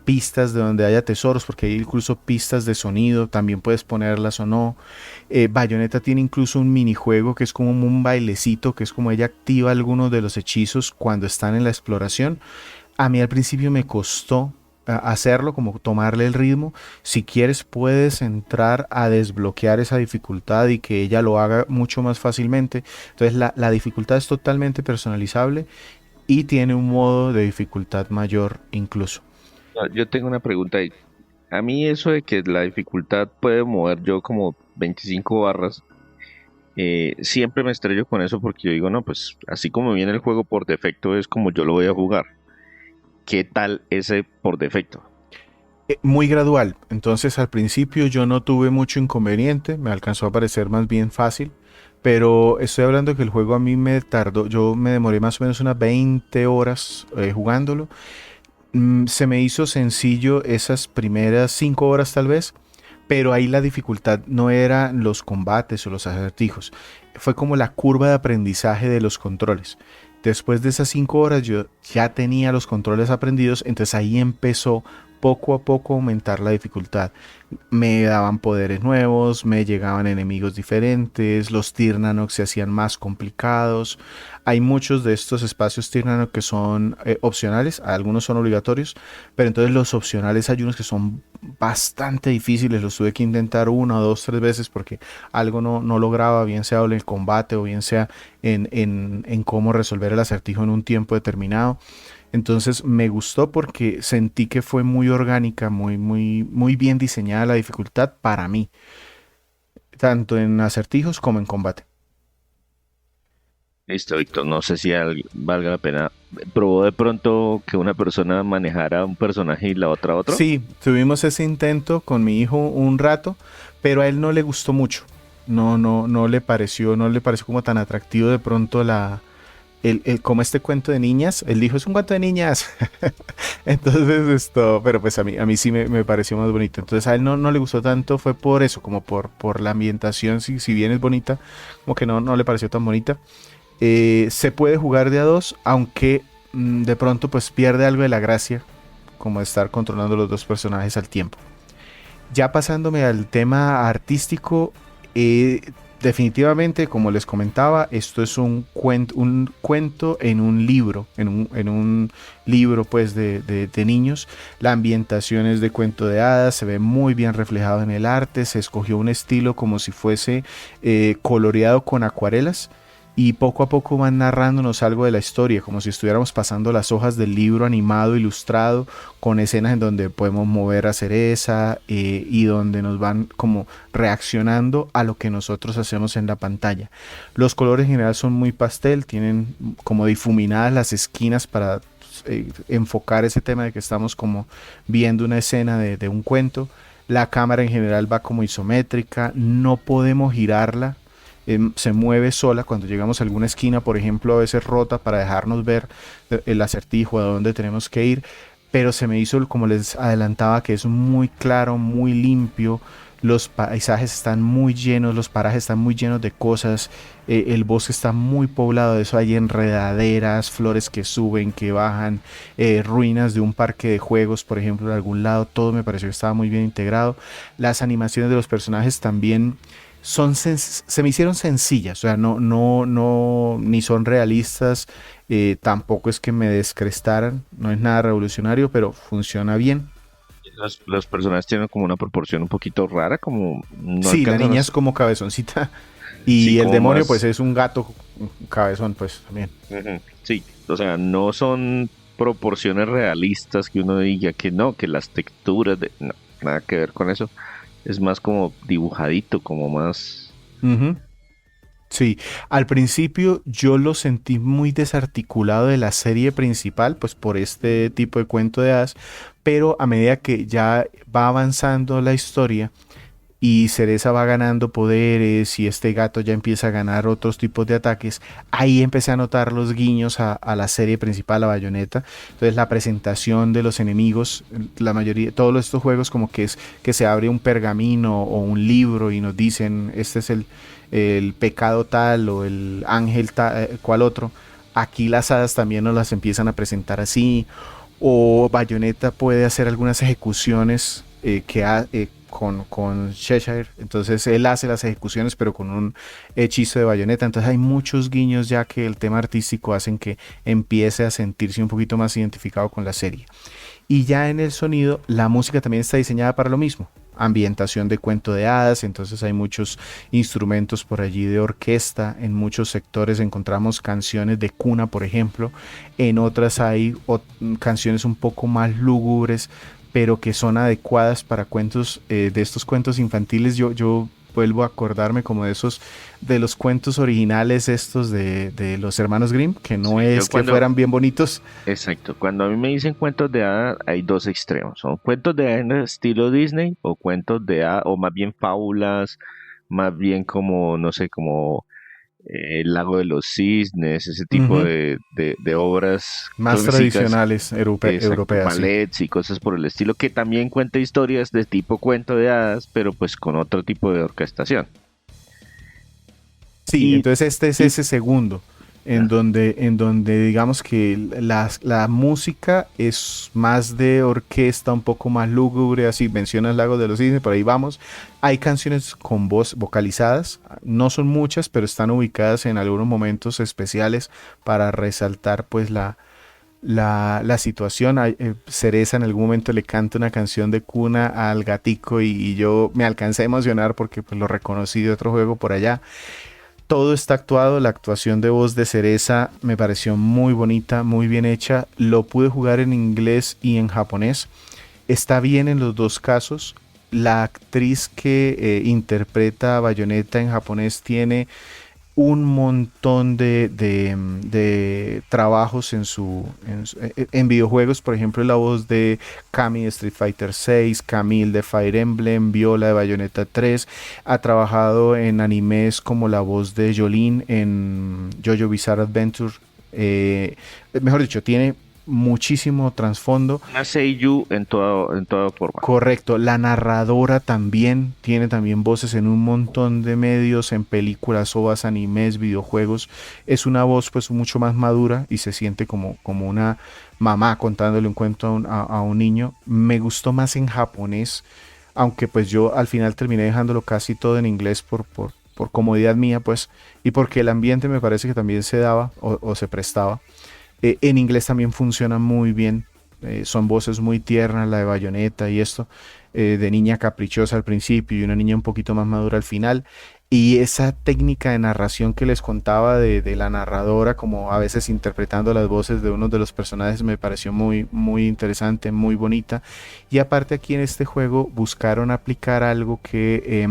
pistas de donde haya tesoros, porque hay incluso pistas de sonido, también puedes ponerlas o no. Bayonetta tiene incluso un minijuego que es como un bailecito, que es como ella activa algunos de los hechizos cuando están en la exploración. A mí al principio me costó hacerlo, como tomarle el ritmo. Si quieres puedes entrar a desbloquear esa dificultad y que ella lo haga mucho más fácilmente. Entonces la dificultad es totalmente personalizable y tiene un modo de dificultad mayor incluso. Ah, yo tengo una pregunta ahí. A mí eso de que la dificultad puede mover yo como 25 barras, siempre me estrello con eso porque yo digo, no, pues así como viene el juego por defecto es como yo lo voy a jugar. ¿Qué tal ese por defecto? Muy gradual, entonces al principio yo no tuve mucho inconveniente, me alcanzó a parecer más bien fácil, pero estoy hablando que el juego a mí me tardó, yo me demoré más o menos unas 20 horas jugándolo. Se me hizo sencillo esas primeras 5 horas tal vez, pero ahí la dificultad no era los combates o los acertijos, fue como la curva de aprendizaje de los controles. Después de esas 5 horas yo ya tenía los controles aprendidos, entonces ahí empezó poco a poco a aumentar la dificultad. Me daban poderes nuevos, me llegaban enemigos diferentes, los Tirnanox se hacían más complicados. Hay muchos de estos espacios Tirnanox que son opcionales, algunos son obligatorios, pero entonces los opcionales hay unos que son bastante difíciles, los tuve que intentar una, dos, tres veces porque algo no lograba, bien sea en el combate o bien sea en cómo resolver el acertijo en un tiempo determinado. Entonces me gustó porque sentí que fue muy orgánica, muy bien diseñada la dificultad para mí, tanto en acertijos como en combate. Listo, Víctor, no sé si valga la pena. ¿Probó de pronto que una persona manejara un personaje y la otra otro? Sí, tuvimos ese intento con mi hijo un rato, pero a él no le gustó mucho. No le pareció como tan atractivo de pronto como este cuento de niñas. Él dijo, es un cuento de niñas. Entonces pero pues a mí sí me pareció más bonito. Entonces a él no le gustó tanto, fue por eso, como por la ambientación, si bien es bonita, como que no le pareció tan bonita. Se puede jugar de a dos, aunque de pronto pues pierde algo de la gracia, como estar controlando los dos personajes al tiempo. Ya pasándome al tema artístico, eh, definitivamente, como les comentaba, esto es un cuento en un libro, en un libro pues de niños. La ambientación es de cuento de hadas, se ve muy bien reflejado en el arte, se escogió un estilo como si fuese coloreado con acuarelas y poco a poco van narrándonos algo de la historia, como si estuviéramos pasando las hojas del libro animado, ilustrado, con escenas en donde podemos mover a Cereza y donde nos van como reaccionando a lo que nosotros hacemos en la pantalla. Los colores en general son muy pastel, tienen como difuminadas las esquinas para enfocar ese tema de que estamos como viendo una escena de un cuento. La cámara en general va como isométrica, no podemos girarla, se mueve sola cuando llegamos a alguna esquina, por ejemplo, a veces rota para dejarnos ver el acertijo a dónde tenemos que ir, pero se me hizo, como les adelantaba, que es muy claro, muy limpio, los paisajes están muy llenos, los parajes están muy llenos de cosas, el bosque está muy poblado, de eso hay enredaderas, flores que suben, que bajan, ruinas de un parque de juegos, por ejemplo, en algún lado, todo me pareció que estaba muy bien integrado. Las animaciones de los personajes también se me hicieron sencillas, o sea, no, ni son realistas, tampoco es que me descrestaran, no es nada revolucionario, pero funciona bien. Los personajes tienen como una proporción un poquito rara, como no Sí, la alcanzan niña es como cabezoncita sí, y el como demonio pues más, es un gato cabezón pues también. ujú, sí, o sea, no son proporciones realistas que uno diga que no, que las texturas, no, nada que ver con eso. Es más como dibujadito, como más... Ujú. Sí, al principio yo lo sentí muy desarticulado de la serie principal, pues por este tipo de cuento de hadas, pero a medida que ya va avanzando la historia y Cereza va ganando poderes y este gato ya empieza a ganar otros tipos de ataques, ahí empecé a notar los guiños a la serie principal, a Bayonetta. Entonces la presentación de los enemigos, la mayoría, todos estos juegos como que es que se abre un pergamino o un libro y nos dicen, este es el pecado tal o el ángel tal, cual otro. Aquí las hadas también nos las empiezan a presentar así, o Bayonetta puede hacer algunas ejecuciones con Cheshire. Entonces él hace las ejecuciones, pero con un hechizo de Bayonetta. Entonces hay muchos guiños ya que el tema artístico hacen que empiece a sentirse un poquito más identificado con la serie. Y ya en el sonido, la música también está diseñada para lo mismo. Ambientación de cuento de hadas, entonces hay muchos instrumentos por allí de orquesta, en muchos sectores encontramos canciones de cuna, por ejemplo, en otras hay canciones un poco más lúgubres, pero que son adecuadas para cuentos, de estos cuentos infantiles. Yo vuelvo a acordarme como de esos, de los cuentos originales estos de los hermanos Grimm, que no Sí, yo es que cuando... fueran bien bonitos. Exacto, cuando a mí me dicen cuentos de hadas hay dos extremos, son cuentos de hadas en estilo Disney o cuentos de hadas, o más bien fábulas, más bien como, no sé, como El Lago de los Cisnes, ese tipo Ujú. de obras Más clásicas. tradicionales Exacto, europeas, sí. ballets y cosas por el estilo, que también cuenta historias de tipo cuento de hadas, pero pues con otro tipo de orquestación. Sí, Y, entonces este es y ese segundo, en ah, donde digamos que la música es más de orquesta, un poco más lúgubre, así mencionas Lago de los Cisnes, por ahí vamos. Hay canciones con voz vocalizadas, no son muchas, pero están ubicadas en algunos momentos especiales para resaltar pues la situación. Cereza en algún momento le canta una canción de cuna al gatico y yo me alcancé a emocionar porque pues, lo reconocí de otro juego por allá. Todo está actuado, la actuación de voz de Cereza me pareció muy bonita, muy bien hecha. Lo pude jugar en inglés y en japonés. Está bien en los dos casos. La actriz que interpreta a Bayonetta en japonés tiene un montón de trabajos en videojuegos. Por ejemplo, la voz de Camille de Street Fighter 6, Camille de Fire Emblem, Viola de Bayonetta 3. Ha trabajado en animes como la voz de Jolene en JoJo Bizarre Adventure. Mejor dicho, tiene muchísimo trasfondo. Una seiyuu en toda forma. Correcto, la narradora también tiene también voces en un montón de medios, en películas, ovas, animes, videojuegos. Es una voz pues mucho más madura y se siente como una mamá contándole un cuento a un niño. Me gustó más en japonés, aunque pues yo al final terminé dejándolo casi todo en inglés por comodidad mía, pues, y porque el ambiente me parece que también se daba o se prestaba. En inglés también funciona muy bien. Son voces muy tiernas, la de Bayonetta y esto, de niña caprichosa al principio y una niña un poquito más madura al final. Y esa técnica de narración que les contaba de la narradora, como a veces interpretando las voces de uno de los personajes, me pareció muy, muy interesante, muy bonita. Y aparte aquí en este juego buscaron aplicar algo que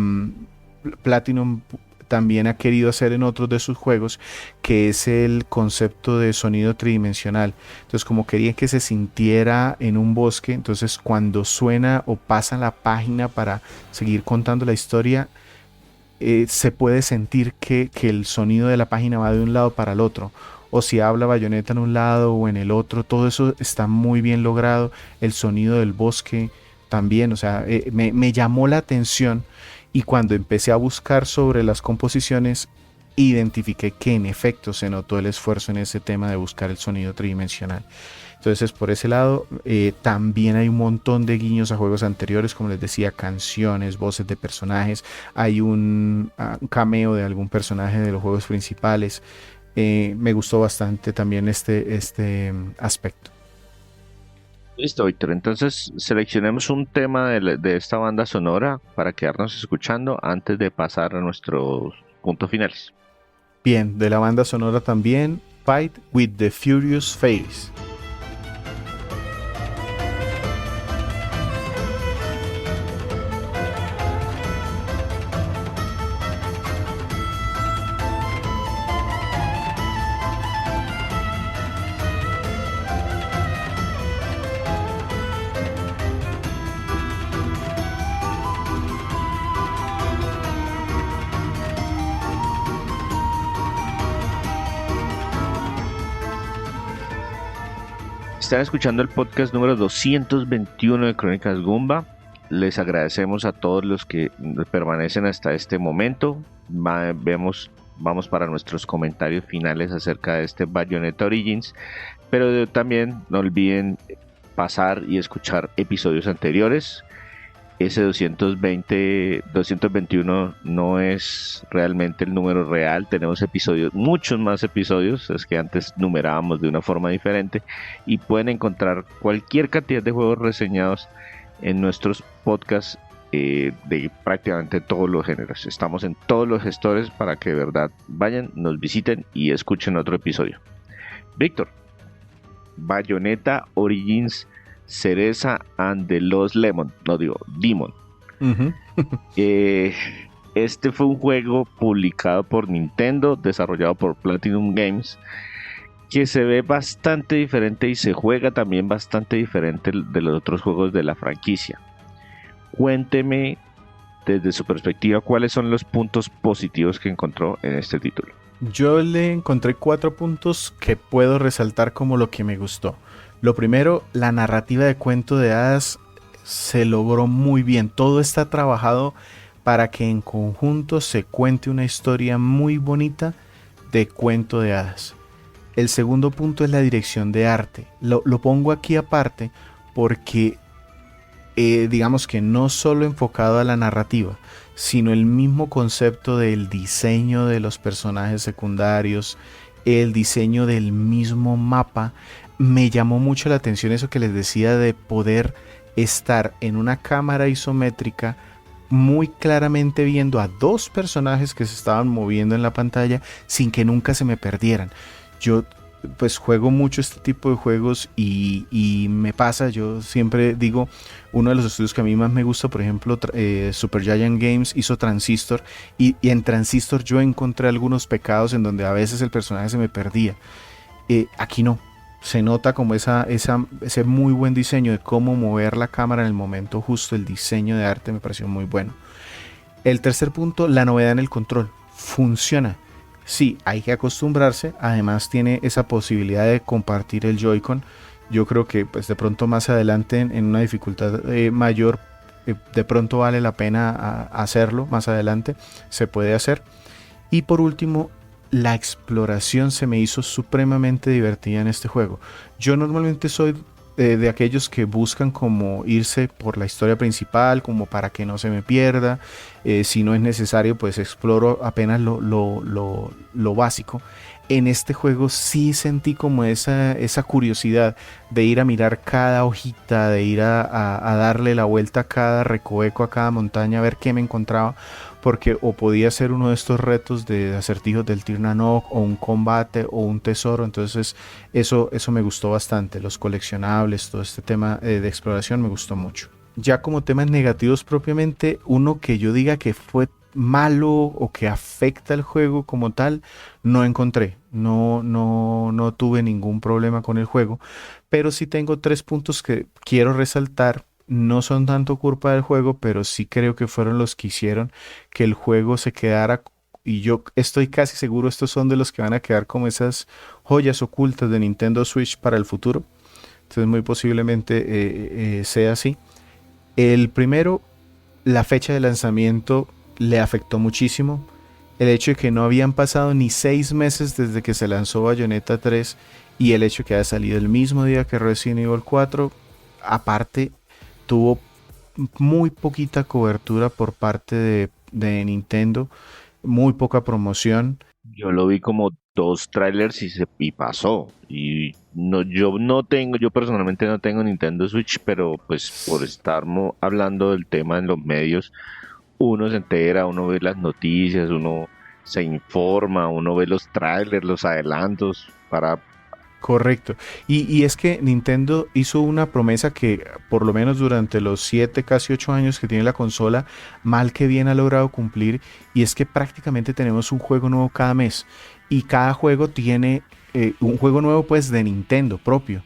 Platinum también ha querido hacer en otros de sus juegos, que es el concepto de sonido tridimensional. Entonces, como quería que se sintiera en un bosque, entonces cuando suena o pasa la página para seguir contando la historia, se puede sentir que el sonido de la página va de un lado para el otro. O si habla Bayonetta en un lado o en el otro, todo eso está muy bien logrado. El sonido del bosque también, o sea, me llamó la atención. Y cuando empecé a buscar sobre las composiciones, identifiqué que en efecto se notó el esfuerzo en ese tema de buscar el sonido tridimensional. Entonces, por ese lado, también hay un montón de guiños a juegos anteriores, como les decía, canciones, voces de personajes. Hay un cameo de algún personaje de los juegos principales. Me gustó bastante también este aspecto. Listo, Víctor. Entonces seleccionemos un tema de esta banda sonora para quedarnos escuchando antes de pasar a nuestros puntos finales. Bien, de la banda sonora también, Fight with the Furious Face. Están escuchando el podcast número 221 de Crónicas Goomba. Les agradecemos a todos los que permanecen hasta este momento. Vamos para nuestros comentarios finales acerca de este Bayonetta Origins. Pero también no olviden pasar y escuchar episodios anteriores. Ese 221 no es realmente el número real. Tenemos episodios, muchos más episodios. Es que antes numerábamos de una forma diferente. Y pueden encontrar cualquier cantidad de juegos reseñados en nuestros podcasts de prácticamente todos los géneros. Estamos en todos los gestores para que de verdad vayan, nos visiten y escuchen otro episodio. Víctor, Bayonetta Origins Cereza and the Lost Demon. Uh-huh. Este fue un juego publicado por Nintendo, desarrollado por Platinum Games, que se ve bastante diferente y se juega también bastante diferente de los otros juegos de la franquicia. Cuénteme desde su perspectiva cuáles son los puntos positivos que encontró en este título. Yo le encontré 4 puntos que puedo resaltar como lo que me gustó. Lo primero, la narrativa de cuento de hadas se logró muy bien. Todo está trabajado para que en conjunto se cuente una historia muy bonita de cuento de hadas. El segundo punto es la dirección de arte. Lo pongo aquí aparte porque digamos que no solo enfocado a la narrativa, sino el mismo concepto del diseño de los personajes secundarios, el diseño del mismo mapa. Me llamó mucho la atención eso que les decía de poder estar en una cámara isométrica muy claramente viendo a 2 personajes que se estaban moviendo en la pantalla sin que nunca se me perdieran. Yo pues juego mucho este tipo de juegos y me pasa, yo siempre digo, uno de los estudios que a mí más me gusta, por ejemplo, Supergiant Games hizo Transistor y en Transistor yo encontré algunos pecados en donde a veces el personaje se me perdía. Aquí no. Se nota como ese muy buen diseño de cómo mover la cámara en el momento justo. El diseño de arte me pareció muy bueno. El tercer punto, la novedad en el control. Funciona. Sí, hay que acostumbrarse. Además tiene esa posibilidad de compartir el Joy-Con. Yo creo que pues de pronto más adelante en una dificultad mayor, de pronto vale la pena hacerlo. Más adelante se puede hacer. Y por último, la exploración se me hizo supremamente divertida en este juego. Yo normalmente soy de aquellos que buscan como irse por la historia principal, como para que no se me pierda. Si no es necesario, pues exploro apenas lo básico. En este juego sí sentí como esa curiosidad de ir a mirar cada hojita, de ir a darle la vuelta a cada recoveco, a cada montaña, a ver qué me encontraba, porque o podía ser uno de estos retos de acertijos del Tirnanok, o un combate, o un tesoro. Entonces eso me gustó bastante, los coleccionables, todo este tema de exploración me gustó mucho. Ya como temas negativos propiamente, uno que yo diga que fue malo o que afecta el juego como tal, no encontré. No tuve ningún problema con el juego, pero sí tengo tres puntos que quiero resaltar. No son tanto culpa del juego, pero sí creo que fueron los que hicieron que el juego se quedara, y yo estoy casi seguro estos son de los que van a quedar como esas joyas ocultas de Nintendo Switch para el futuro. Entonces muy posiblemente sea así. El primero, la fecha de lanzamiento le afectó muchísimo. El hecho de que no habían pasado ni 6 meses desde que se lanzó Bayonetta 3 y el hecho de que haya salido el mismo día que Resident Evil 4, aparte tuvo muy poquita cobertura por parte de Nintendo, muy poca promoción. Yo lo vi como dos trailers y pasó. Y no, yo personalmente no tengo Nintendo Switch, pero pues por estar hablando del tema en los medios, uno se entera, uno ve las noticias, uno se informa, uno ve los trailers, los adelantos para... Correcto. Y es que Nintendo hizo una promesa que por lo menos durante los 7, casi 8 años que tiene la consola, mal que bien ha logrado cumplir, y es que prácticamente tenemos un juego nuevo cada mes, y cada juego tiene un juego nuevo pues de Nintendo propio,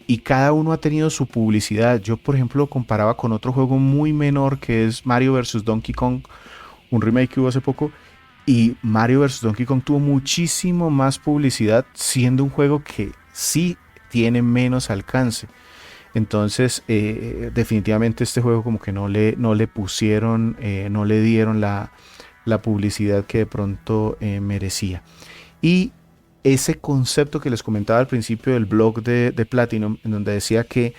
y cada uno ha tenido su publicidad. Yo por ejemplo comparaba con otro juego muy menor que es Mario vs. Donkey Kong, un remake que hubo hace poco, y Mario vs. Donkey Kong tuvo muchísimo más publicidad, siendo un juego que sí tiene menos alcance. Entonces, definitivamente este juego como que no le pusieron, no le dieron la publicidad que de pronto merecía. Y ese concepto que les comentaba al principio del blog de Platinum, en donde decía que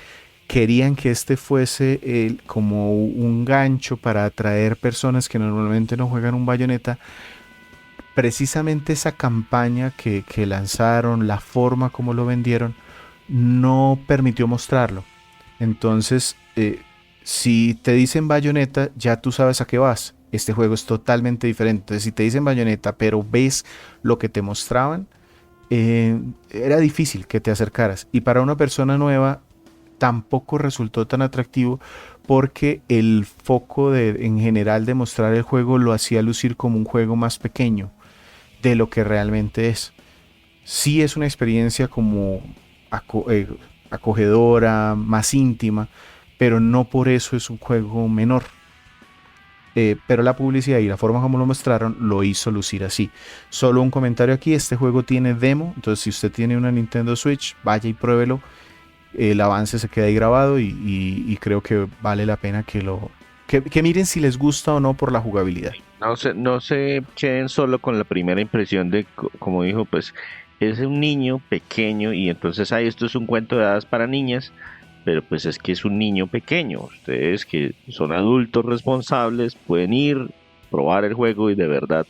querían que este fuese como un gancho para atraer personas que normalmente no juegan un Bayonetta. Precisamente esa campaña que lanzaron, la forma como lo vendieron, no permitió mostrarlo. Entonces, si te dicen Bayonetta, ya tú sabes a qué vas. Este juego es totalmente diferente. Entonces, si te dicen Bayonetta, pero ves lo que te mostraban, era difícil que te acercaras. Y para una persona nueva, tampoco resultó tan atractivo porque el foco en general de mostrar el juego lo hacía lucir como un juego más pequeño de lo que realmente es. Sí es una experiencia como acogedora, más íntima, pero no por eso es un juego menor. Pero la publicidad y la forma como lo mostraron lo hizo lucir así. Solo un comentario aquí, este juego tiene demo, entonces si usted tiene una Nintendo Switch, vaya y pruébelo. El avance se queda ahí grabado y creo que vale la pena que miren si les gusta o no por la jugabilidad. No se queden solo con la primera impresión de, como dijo, pues es un niño pequeño y entonces, esto es un cuento de hadas para niñas, pero pues es que es un niño pequeño. Ustedes que son adultos responsables pueden ir, probar el juego y de verdad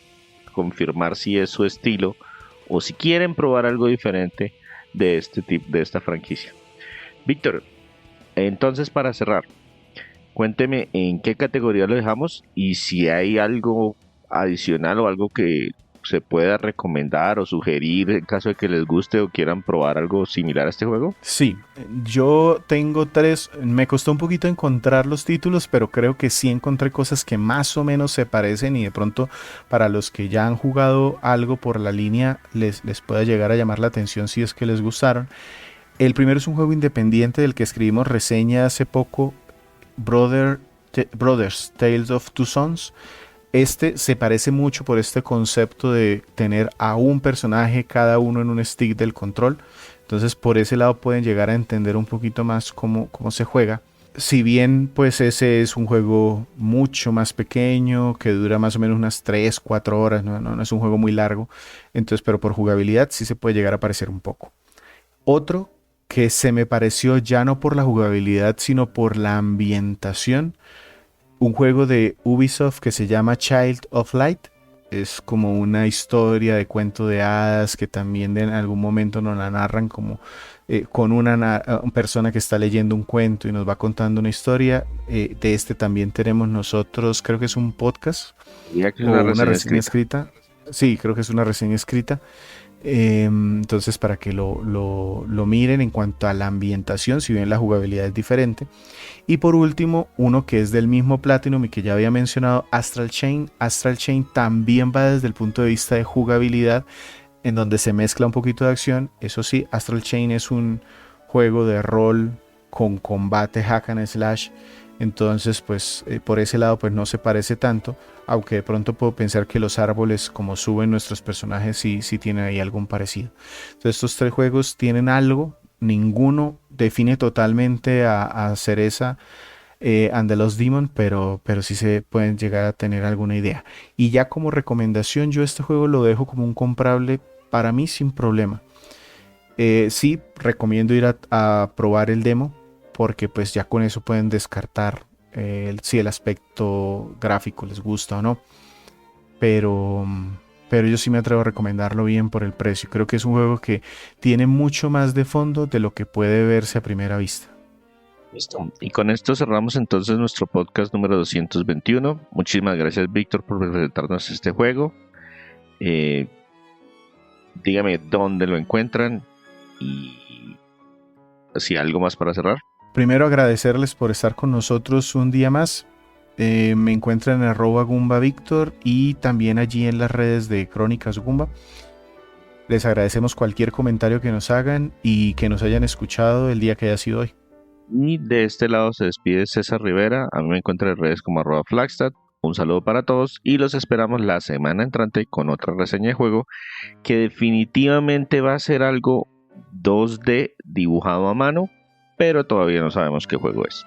confirmar si es su estilo o si quieren probar algo diferente de este tipo, de esta franquicia. Víctor, entonces para cerrar, cuénteme en qué categoría lo dejamos y si hay algo adicional o algo que se pueda recomendar o sugerir en caso de que les guste o quieran probar algo similar a este juego? Sí, yo tengo tres, me costó un poquito encontrar los títulos, pero creo que sí encontré cosas que más o menos se parecen y de pronto para los que ya han jugado algo por la línea les pueda llegar a llamar la atención si es que les gustaron. El primero es un juego independiente del que escribimos reseña hace poco, Brothers Tales of Two Sons. Este se parece mucho por este concepto de tener a un personaje cada uno en un stick del control. Entonces por ese lado pueden llegar a entender un poquito más cómo se juega. Si bien pues ese es un juego mucho más pequeño, que dura más o menos unas 3 4 horas, no es un juego muy largo. Entonces, pero por jugabilidad sí se puede llegar a parecer un poco. Otro que se me pareció ya no por la jugabilidad, sino por la ambientación, un juego de Ubisoft que se llama Child of Light. Es como una historia de cuento de hadas que también en algún momento nos la narran como con una persona que está leyendo un cuento y nos va contando una historia. De este también tenemos nosotros, creo que es un podcast Diría que es o una una reseña reseña escrita. escrita. Sí, creo que es una reseña escrita. Entonces para que lo miren en cuanto a la ambientación, si bien la jugabilidad es diferente. Y por último, uno que es del mismo Platinum y que ya había mencionado, Astral Chain. Astral Chain también va desde el punto de vista de jugabilidad, en donde se mezcla un poquito de acción. Eso sí, Astral Chain es un juego de rol con combate hack and slash. Entonces, pues por ese lado, pues no se parece tanto. Aunque de pronto puedo pensar que los árboles, como suben nuestros personajes, sí tienen ahí algún parecido. Entonces, estos tres juegos tienen algo. Ninguno define totalmente a Cereza and the Lost Demon, pero sí se pueden llegar a tener alguna idea. Y ya como recomendación, yo este juego lo dejo como un comprable para mí sin problema. Sí, recomiendo ir a probar el demo, porque pues ya con eso pueden descartar si el aspecto gráfico les gusta o no. Pero, pero yo sí me atrevo a recomendarlo bien por el precio. Creo que es un juego que tiene mucho más de fondo de lo que puede verse a primera vista. Listo. Y con esto cerramos entonces nuestro podcast número 221. Muchísimas gracias, Víctor, por presentarnos este juego. Eh, Dígame dónde lo encuentran y si algo más para cerrar. Primero agradecerles por estar con nosotros un día más. Me encuentran en @GumbaVictor y también allí en las redes de Crónicas Gumba. Les agradecemos cualquier comentario que nos hagan y que nos hayan escuchado el día que haya sido hoy. Y de este lado se despide César Rivera. A mí me encuentran en redes como @Flagstad. Un saludo para todos y los esperamos la semana entrante con otra reseña de juego que definitivamente va a ser algo 2D dibujado a mano, pero todavía no sabemos qué juego es.